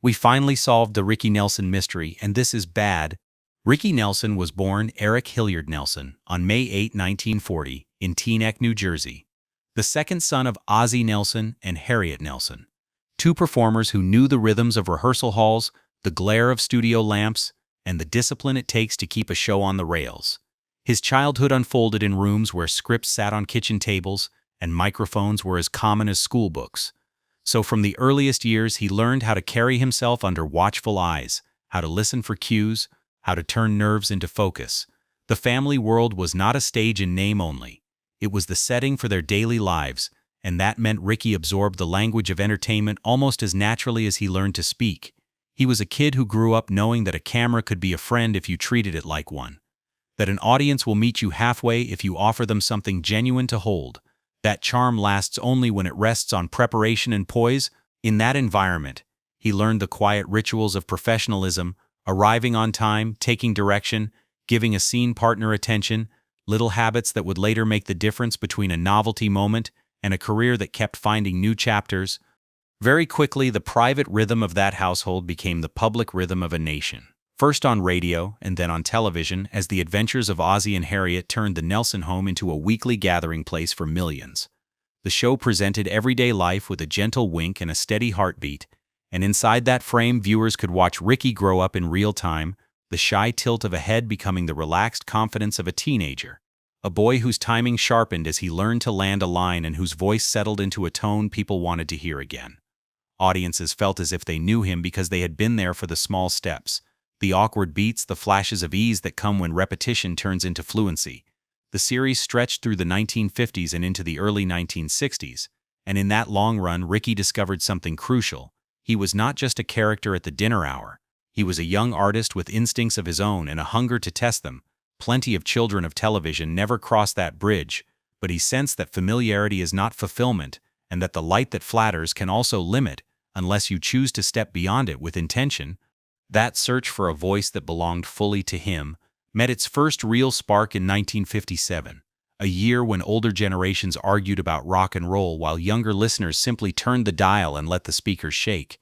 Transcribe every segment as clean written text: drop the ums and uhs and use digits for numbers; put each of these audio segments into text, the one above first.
We finally solved the Ricky Nelson mystery, and this is bad. Ricky Nelson was born Eric Hilliard Nelson on May 8, 1940, in Teaneck, New Jersey, the second son of Ozzie Nelson and Harriet Nelson, two performers who knew the rhythms of rehearsal halls, the glare of studio lamps, and the discipline it takes to keep a show on the rails. His childhood unfolded in rooms where scripts sat on kitchen tables and microphones were as common as schoolbooks. So from the earliest years, he learned how to carry himself under watchful eyes, how to listen for cues, how to turn nerves into focus. The family world was not a stage in name only. It was the setting for their daily lives, and that meant Ricky absorbed the language of entertainment almost as naturally as he learned to speak. He was a kid who grew up knowing that a camera could be a friend if you treated it like one, that an audience will meet you halfway if you offer them something genuine to hold. That charm lasts only when it rests on preparation and poise. In that environment, he learned the quiet rituals of professionalism, arriving on time, taking direction, giving a scene partner attention, little habits that would later make the difference between a novelty moment and a career that kept finding new chapters. Very quickly, the private rhythm of that household became the public rhythm of a nation. First on radio and then on television, as the adventures of Ozzie and Harriet turned the Nelson home into a weekly gathering place for millions. The show presented everyday life with a gentle wink and a steady heartbeat, and inside that frame viewers could watch Ricky grow up in real time, the shy tilt of a head becoming the relaxed confidence of a teenager. A boy whose timing sharpened as he learned to land a line and whose voice settled into a tone people wanted to hear again. Audiences felt as if they knew him because they had been there for the small steps, the awkward beats, the flashes of ease that come when repetition turns into fluency. The series stretched through the 1950s and into the early 1960s, and in that long run, Ricky discovered something crucial. He was not just a character at the dinner hour. He was a young artist with instincts of his own and a hunger to test them. Plenty of children of television never cross that bridge, but he sensed that familiarity is not fulfillment, and that the light that flatters can also limit, unless you choose to step beyond it with intention. That search for a voice that belonged fully to him met its first real spark in 1957, a year when older generations argued about rock and roll while younger listeners simply turned the dial and let the speakers shake.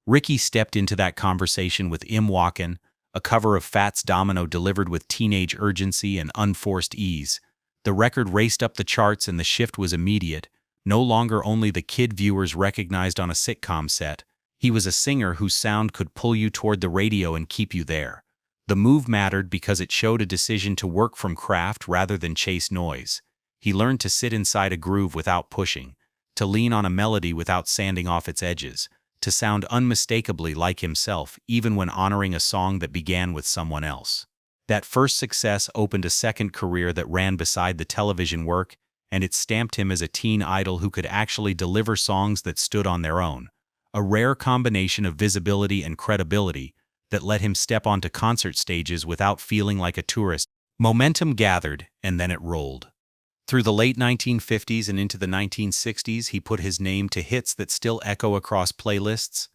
Ricky stepped into that conversation with "I'm Walkin'," a cover of Fats Domino delivered with teenage urgency and unforced ease. The record raced up the charts and the shift was immediate. No longer only the kid viewers recognized on a sitcom set. He was a singer whose sound could pull you toward the radio and keep you there. The move mattered because it showed a decision to work from craft rather than chase noise. He learned to sit inside a groove without pushing, to lean on a melody without sanding off its edges, to sound unmistakably like himself even when honoring a song that began with someone else. That first success opened a second career that ran beside the television work, and it stamped him as a teen idol who could actually deliver songs that stood on their own. A rare combination of visibility and credibility that let him step onto concert stages without feeling like a tourist. Momentum gathered, and then it rolled. Through the late 1950s and into the 1960s, he put his name to hits that still echo across playlists.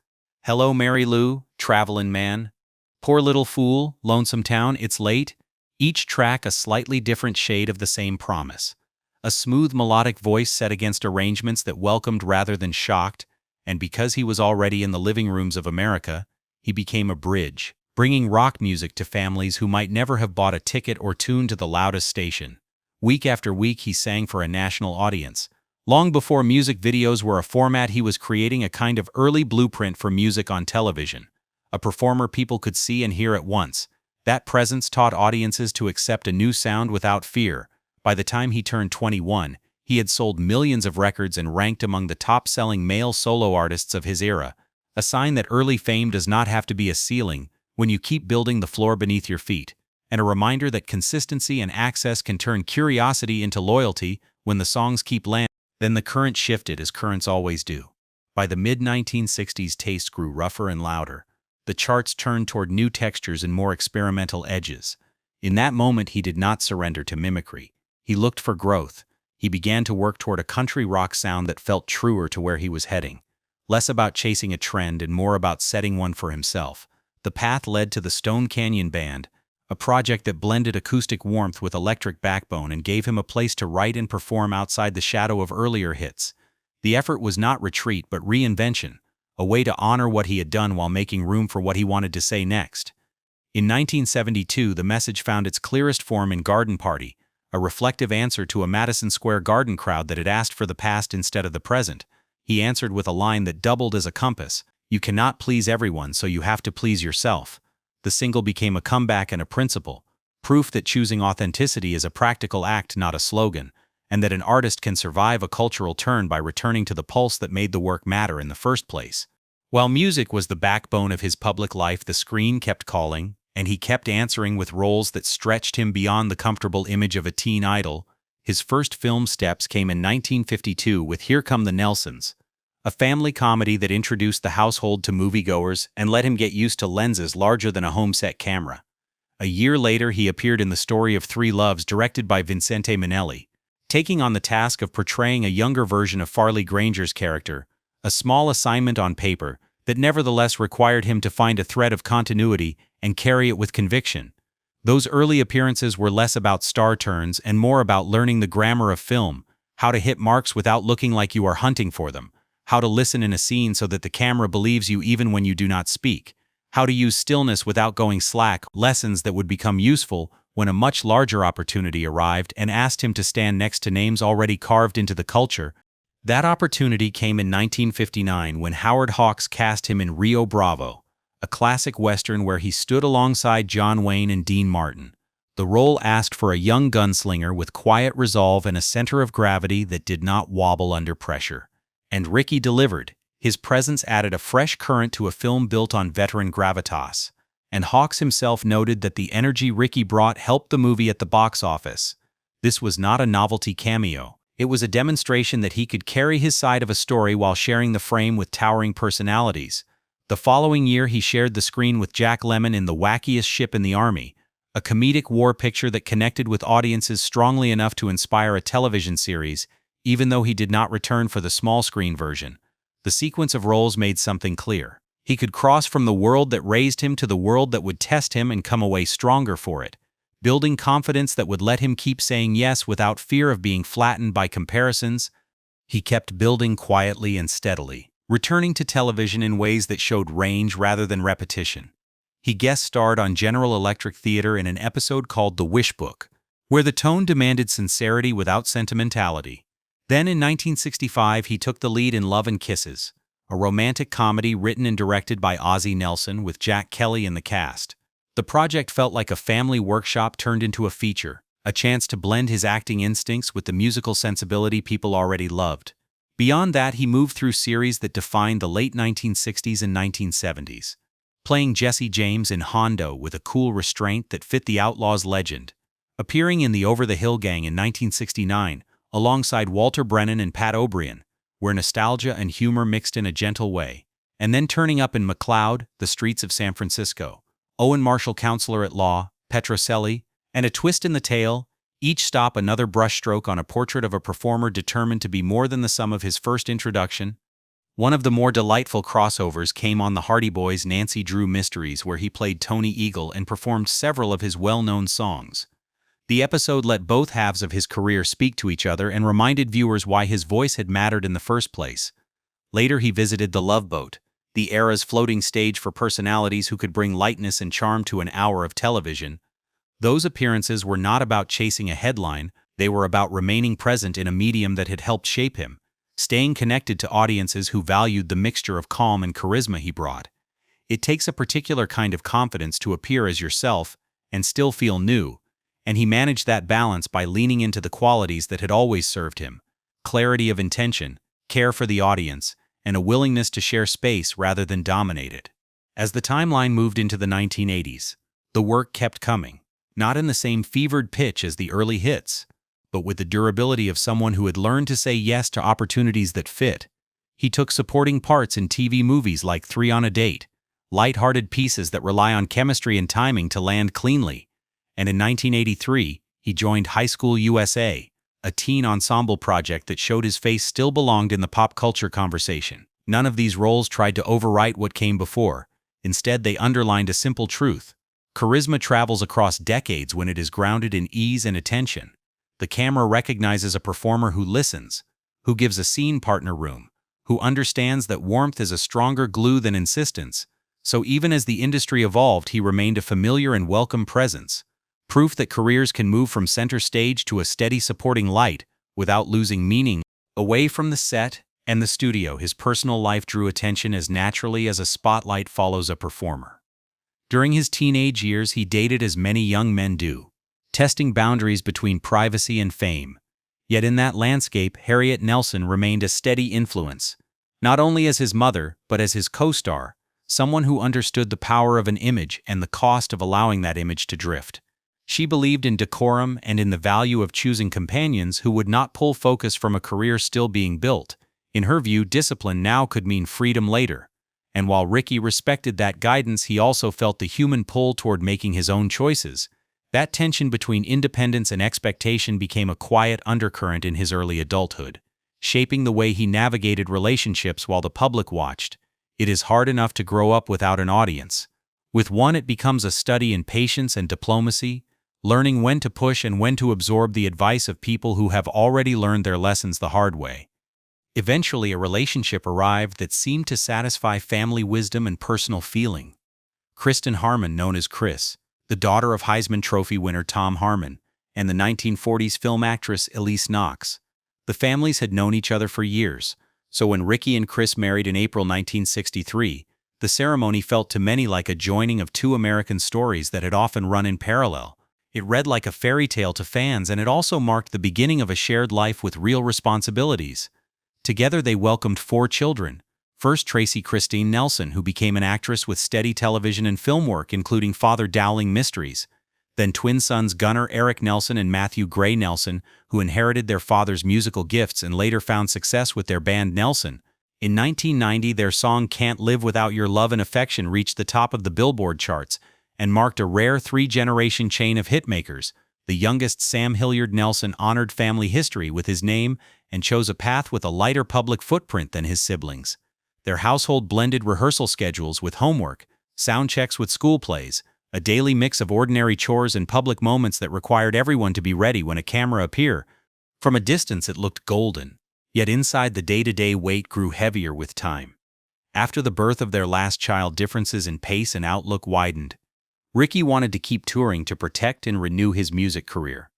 Hello, Mary Lou, Travelin' Man, Poor Little Fool, Lonesome Town, It's Late. Each track a slightly different shade of the same promise. A smooth melodic voice set against arrangements that welcomed rather than shocked, and because he was already in the living rooms of America, he became a bridge, bringing rock music to families who might never have bought a ticket or tuned to the loudest station. Week after week he sang for a national audience. Long before music videos were a format, he was creating a kind of early blueprint for music on television. A performer people could see and hear at once. That presence taught audiences to accept a new sound without fear. By the time he turned 21, he had sold millions of records and ranked among the top-selling male solo artists of his era, a sign that early fame does not have to be a ceiling when you keep building the floor beneath your feet, and a reminder that consistency and access can turn curiosity into loyalty when the songs keep landing. Then the current shifted, as currents always do. By the mid-1960s, tastes grew rougher and louder. The charts turned toward new textures and more experimental edges. In that moment, he did not surrender to mimicry. He looked for growth. He began to work toward a country rock sound that felt truer to where he was heading. Less about chasing a trend and more about setting one for himself. The path led to the Stone Canyon Band, a project that blended acoustic warmth with electric backbone and gave him a place to write and perform outside the shadow of earlier hits. The effort was not retreat but reinvention, a way to honor what he had done while making room for what he wanted to say next. In 1972, the message found its clearest form in Garden Party, a reflective answer to a Madison Square Garden crowd that had asked for the past instead of the present. He answered with a line that doubled as a compass: "You cannot please everyone, so you have to please yourself." The single became a comeback and a principle, proof that choosing authenticity is a practical act, not a slogan, and that an artist can survive a cultural turn by returning to the pulse that made the work matter in the first place. While music was the backbone of his public life, the screen kept calling, and he kept answering with roles that stretched him beyond the comfortable image of a teen idol. His first film steps came in 1952 with Here Come the Nelsons, a family comedy that introduced the household to moviegoers and let him get used to lenses larger than a home-set camera. A year later, he appeared in The Story of Three Loves, directed by Vincente Minnelli, taking on the task of portraying a younger version of Farley Granger's character, a small assignment on paper that nevertheless required him to find a thread of continuity and carry it with conviction. Those early appearances were less about star turns and more about learning the grammar of film, how to hit marks without looking like you are hunting for them, how to listen in a scene so that the camera believes you even when you do not speak, how to use stillness without going slack, lessons that would become useful when a much larger opportunity arrived and asked him to stand next to names already carved into the culture. That opportunity came in 1959 when Howard Hawks cast him in Rio Bravo, a classic Western where he stood alongside John Wayne and Dean Martin. The role asked for a young gunslinger with quiet resolve and a center of gravity that did not wobble under pressure. And Ricky delivered. His presence added a fresh current to a film built on veteran gravitas. And Hawks himself noted that the energy Ricky brought helped the movie at the box office. This was not a novelty cameo. It was a demonstration that he could carry his side of a story while sharing the frame with towering personalities. The following year, he shared the screen with Jack Lemmon in The Wackiest Ship in the Army, a comedic war picture that connected with audiences strongly enough to inspire a television series, even though he did not return for the small screen version. The sequence of roles made something clear. He could cross from the world that raised him to the world that would test him and come away stronger for it, building confidence that would let him keep saying yes without fear of being flattened by comparisons. He kept building quietly and steadily, returning to television in ways that showed range rather than repetition. He guest starred on General Electric Theater in an episode called The Wish Book, where the tone demanded sincerity without sentimentality. Then in 1965, he took the lead in Love and Kisses, a romantic comedy written and directed by Ozzie Nelson with Jack Kelly in the cast. The project felt like a family workshop turned into a feature, a chance to blend his acting instincts with the musical sensibility people already loved. Beyond that, he moved through series that defined the late 1960s and 1970s, playing Jesse James in Hondo with a cool restraint that fit the Outlaws legend, appearing in The Over the Hill Gang in 1969 alongside Walter Brennan and Pat O'Brien, where nostalgia and humor mixed in a gentle way, and then turning up in McCloud, The Streets of San Francisco, Owen Marshall Counselor at Law, Petrocelli, and A Twist in the Tale, each stop another brushstroke on a portrait of a performer determined to be more than the sum of his first introduction. One of the more delightful crossovers came on the Hardy Boys' Nancy Drew Mysteries, where he played Tony Eagle and performed several of his well-known songs. The episode let both halves of his career speak to each other and reminded viewers why his voice had mattered in the first place. Later, he visited The Love Boat, the era's floating stage for personalities who could bring lightness and charm to an hour of television. Those appearances were not about chasing a headline, they were about remaining present in a medium that had helped shape him, staying connected to audiences who valued the mixture of calm and charisma he brought. It takes a particular kind of confidence to appear as yourself and still feel new, and he managed that balance by leaning into the qualities that had always served him: clarity of intention, care for the audience, and a willingness to share space rather than dominate it. As the timeline moved into the 1980s, the work kept coming, not in the same fevered pitch as the early hits, but with the durability of someone who had learned to say yes to opportunities that fit. He took supporting parts in TV movies like 3 on a Date, light-hearted pieces that rely on chemistry and timing to land cleanly. And in 1983, he joined High School USA, a teen ensemble project that showed his face still belonged in the pop culture conversation. None of these roles tried to overwrite what came before. Instead, they underlined a simple truth: charisma travels across decades when it is grounded in ease and attention. The camera recognizes a performer who listens, who gives a scene partner room, who understands that warmth is a stronger glue than insistence, so even as the industry evolved, he remained a familiar and welcome presence. Proof that careers can move from center stage to a steady supporting light without losing meaning. Away from the set and the studio, his personal life drew attention as naturally as a spotlight follows a performer. During his teenage years, he dated as many young men do, testing boundaries between privacy and fame. Yet in that landscape, Harriet Nelson remained a steady influence, not only as his mother, but as his co-star, someone who understood the power of an image and the cost of allowing that image to drift. She believed in decorum and in the value of choosing companions who would not pull focus from a career still being built. In her view, discipline now could mean freedom later. And while Ricky respected that guidance, he also felt the human pull toward making his own choices. That tension between independence and expectation became a quiet undercurrent in his early adulthood, shaping the way he navigated relationships while the public watched. It is hard enough to grow up without an audience. With one, it becomes a study in patience and diplomacy, learning when to push and when to absorb the advice of people who have already learned their lessons the hard way. Eventually, a relationship arrived that seemed to satisfy family wisdom and personal feeling. Kristen Harmon, known as Chris, the daughter of Heisman Trophy winner Tom Harmon, and the 1940s film actress Elise Knox. The families had known each other for years, so when Ricky and Chris married in April 1963, the ceremony felt to many like a joining of two American stories that had often run in parallel. It read like a fairy tale to fans, and it also marked the beginning of a shared life with real responsibilities. Together they welcomed 4 children. First, Tracy Christine Nelson, who became an actress with steady television and film work, including Father Dowling Mysteries. Then twin sons Gunnar Eric Nelson and Matthew Gray Nelson, who inherited their father's musical gifts and later found success with their band Nelson. In 1990, their song Can't Live Without Your Love and Affection reached the top of the Billboard charts and marked a rare 3-generation chain of hitmakers. The youngest, Sam Hilliard Nelson, honored family history with his name and chose a path with a lighter public footprint than his siblings. Their household blended rehearsal schedules with homework, sound checks with school plays, a daily mix of ordinary chores and public moments that required everyone to be ready when a camera appeared. From a distance it looked golden, yet inside the day-to-day weight grew heavier with time. After the birth of their last child, differences in pace and outlook widened. Ricky wanted to keep touring to protect and renew his music career.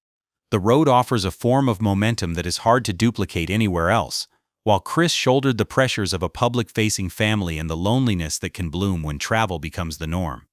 The road offers a form of momentum that is hard to duplicate anywhere else, while Chris shouldered the pressures of a public-facing family and the loneliness that can bloom when travel becomes the norm.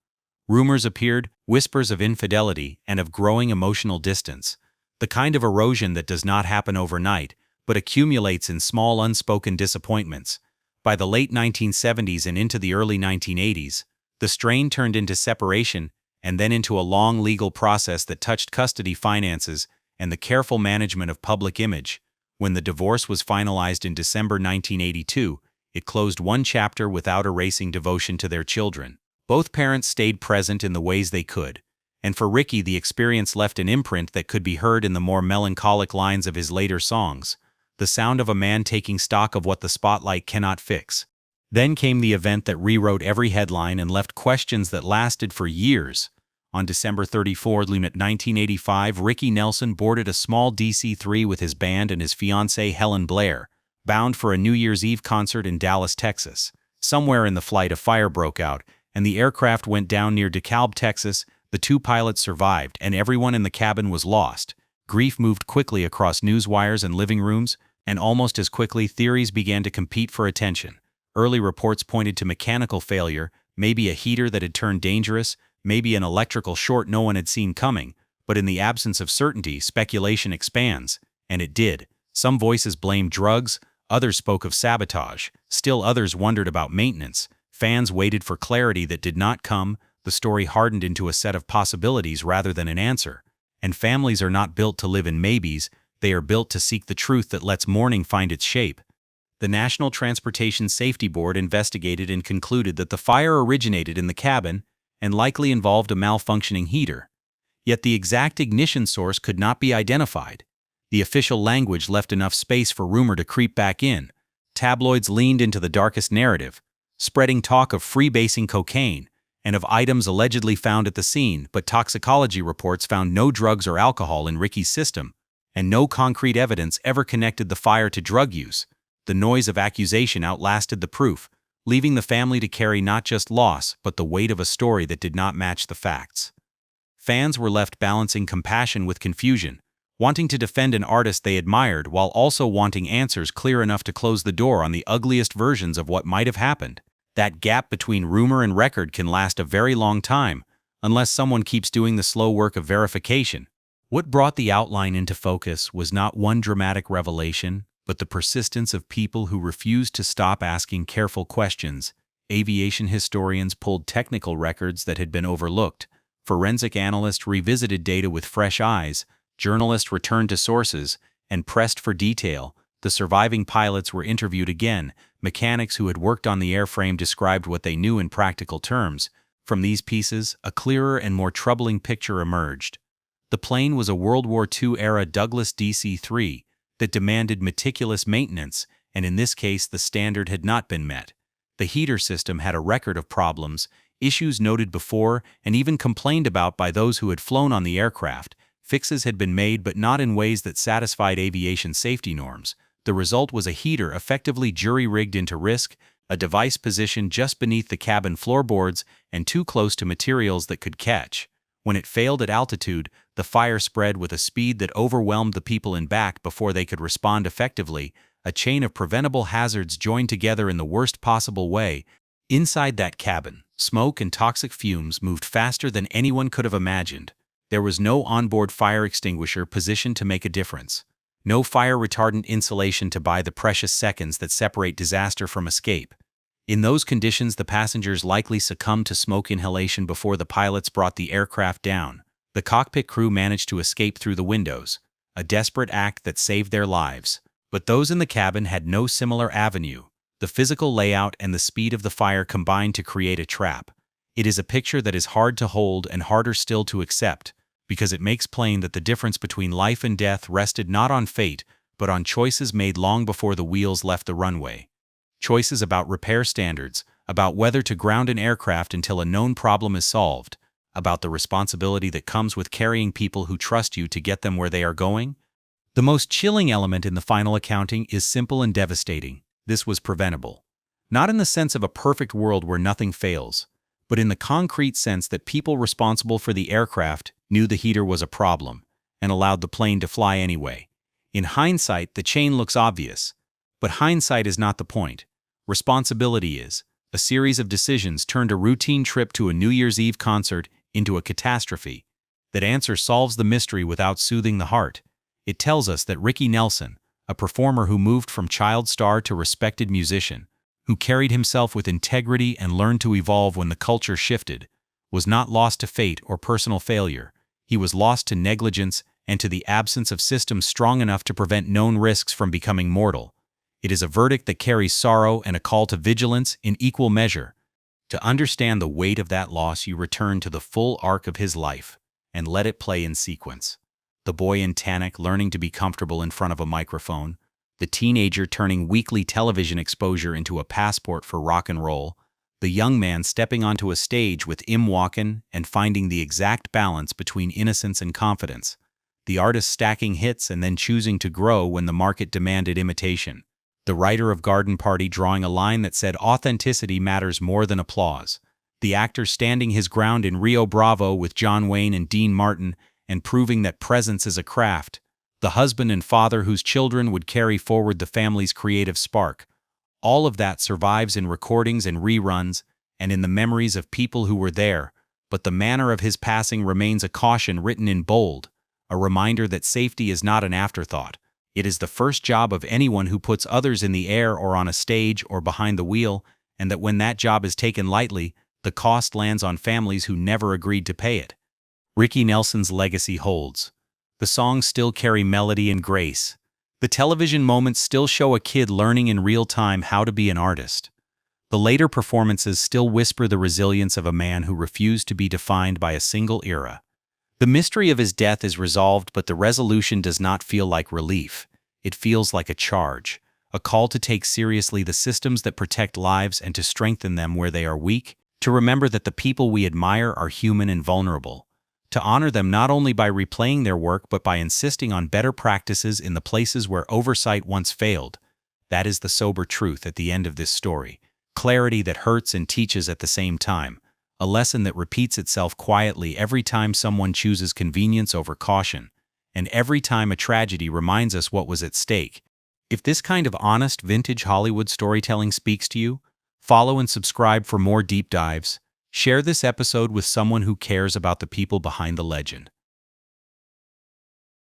Rumors appeared, whispers of infidelity and of growing emotional distance, the kind of erosion that does not happen overnight, but accumulates in small unspoken disappointments. By the late 1970s and into the early 1980s, the strain turned into separation and then into a long legal process that touched custody, finances, and the careful management of public image. When the divorce was finalized in December 1982, it closed one chapter without erasing devotion to their children. Both parents stayed present in the ways they could, and for Ricky the experience left an imprint that could be heard in the more melancholic lines of his later songs, the sound of a man taking stock of what the spotlight cannot fix. Then came the event that rewrote every headline and left questions that lasted for years. On December 34, 1985, Ricky Nelson boarded a small DC-3 with his band and his fiancée Helen Blair, bound for a New Year's Eve concert in Dallas, Texas. Somewhere in the flight, a fire broke out, and the aircraft went down near DeKalb, Texas. The 2 pilots survived, and everyone in the cabin was lost. Grief moved quickly across news wires and living rooms, and almost as quickly theories began to compete for attention. Early reports pointed to mechanical failure, maybe a heater that had turned dangerous, maybe an electrical short no one had seen coming, but in the absence of certainty, speculation expands, and it did. Some voices blamed drugs, others spoke of sabotage, still others wondered about maintenance. Fans waited for clarity that did not come. The story hardened into a set of possibilities rather than an answer. And families are not built to live in maybes, they are built to seek the truth that lets mourning find its shape. The National Transportation Safety Board investigated and concluded that the fire originated in the cabin and likely involved a malfunctioning heater. Yet the exact ignition source could not be identified. The official language left enough space for rumor to creep back in. Tabloids leaned into the darkest narrative, spreading talk of freebasing cocaine and of items allegedly found at the scene, but toxicology reports found no drugs or alcohol in Ricky's system, and no concrete evidence ever connected the fire to drug use. the noise of accusation outlasted the proof, leaving the family to carry not just loss but the weight of a story that did not match the facts. Fans were left balancing compassion with confusion, wanting to defend an artist they admired while also wanting answers clear enough to close the door on the ugliest versions of what might have happened. That gap between rumor and record can last a very long time, unless someone keeps doing the slow work of verification. What brought the outline into focus was not one dramatic revelation, but the persistence of people who refused to stop asking careful questions. Aviation historians pulled technical records that had been overlooked, forensic analysts revisited data with fresh eyes, journalists returned to sources and pressed for detail. The surviving pilots were interviewed again. Mechanics who had worked on the airframe described what they knew in practical terms. From these pieces, a clearer and more troubling picture emerged. The plane was a World War II-era Douglas DC-3 that demanded meticulous maintenance, and in this case the standard had not been met. The heater system had a record of problems, issues noted before and even complained about by those who had flown on the aircraft. Fixes had been made but not in ways that satisfied aviation safety norms. The result was a heater effectively jury-rigged into risk, a device positioned just beneath the cabin floorboards and too close to materials that could catch. When it failed at altitude, the fire spread with a speed that overwhelmed the people in back before they could respond effectively. A chain of preventable hazards joined together in the worst possible way. Inside that cabin, smoke and toxic fumes moved faster than anyone could have imagined. There was no onboard fire extinguisher positioned to make a difference. No fire retardant insulation to buy the precious seconds that separate disaster from escape. In those conditions, the passengers likely succumbed to smoke inhalation before the pilots brought the aircraft down. The cockpit crew managed to escape through the windows, a desperate act that saved their lives. But those in the cabin had no similar avenue. The physical layout and the speed of the fire combined to create a trap. It is a picture that is hard to hold and harder still to accept, because it makes plain that the difference between life and death rested not on fate, but on choices made long before the wheels left the runway. Choices about repair standards, about whether to ground an aircraft until a known problem is solved, about the responsibility that comes with carrying people who trust you to get them where they are going. The most chilling element in the final accounting is simple and devastating. This was preventable. Not in the sense of a perfect world where nothing fails, but in the concrete sense that people responsible for the aircraft knew the heater was a problem and allowed the plane to fly anyway. In hindsight, the chain looks obvious, but hindsight is not the point. Responsibility is. A series of decisions turned a routine trip to a New Year's Eve concert into a catastrophe. That answer solves the mystery without soothing the heart. It tells us that Ricky Nelson, a performer who moved from child star to respected musician, who carried himself with integrity and learned to evolve when the culture shifted, was not lost to fate or personal failure. He was lost to negligence and to the absence of systems strong enough to prevent known risks from becoming mortal. It is a verdict that carries sorrow and a call to vigilance in equal measure. To understand the weight of that loss, you return to the full arc of his life and let it play in sequence. The boy in Teaneck learning to be comfortable in front of a microphone, the teenager turning weekly television exposure into a passport for rock and roll, the young man stepping onto a stage with Walken and finding the exact balance between innocence and confidence, the artist stacking hits and then choosing to grow when the market demanded imitation, the writer of Garden Party drawing a line that said authenticity matters more than applause, the actor standing his ground in Rio Bravo with John Wayne and Dean Martin and proving that presence is a craft, the husband and father whose children would carry forward the family's creative spark. All of that survives in recordings and reruns and in the memories of people who were there, but the manner of his passing remains a caution written in bold, a reminder that safety is not an afterthought. It is the first job of anyone who puts others in the air or on a stage or behind the wheel, and that when that job is taken lightly, the cost lands on families who never agreed to pay it. Ricky Nelson's legacy holds. The songs still carry melody and grace. The television moments still show a kid learning in real time how to be an artist. The later performances still whisper the resilience of a man who refused to be defined by a single era. The mystery of his death is resolved, but the resolution does not feel like relief. It feels like a charge, a call to take seriously the systems that protect lives and to strengthen them where they are weak, to remember that the people we admire are human and vulnerable, to honor them not only by replaying their work but by insisting on better practices in the places where oversight once failed. That is the sober truth at the end of this story. Clarity that hurts and teaches at the same time. A lesson that repeats itself quietly every time someone chooses convenience over caution, and every time a tragedy reminds us what was at stake. If this kind of honest, vintage Hollywood storytelling speaks to you, follow and subscribe for more deep dives. Share this episode with someone who cares about the people behind the legend.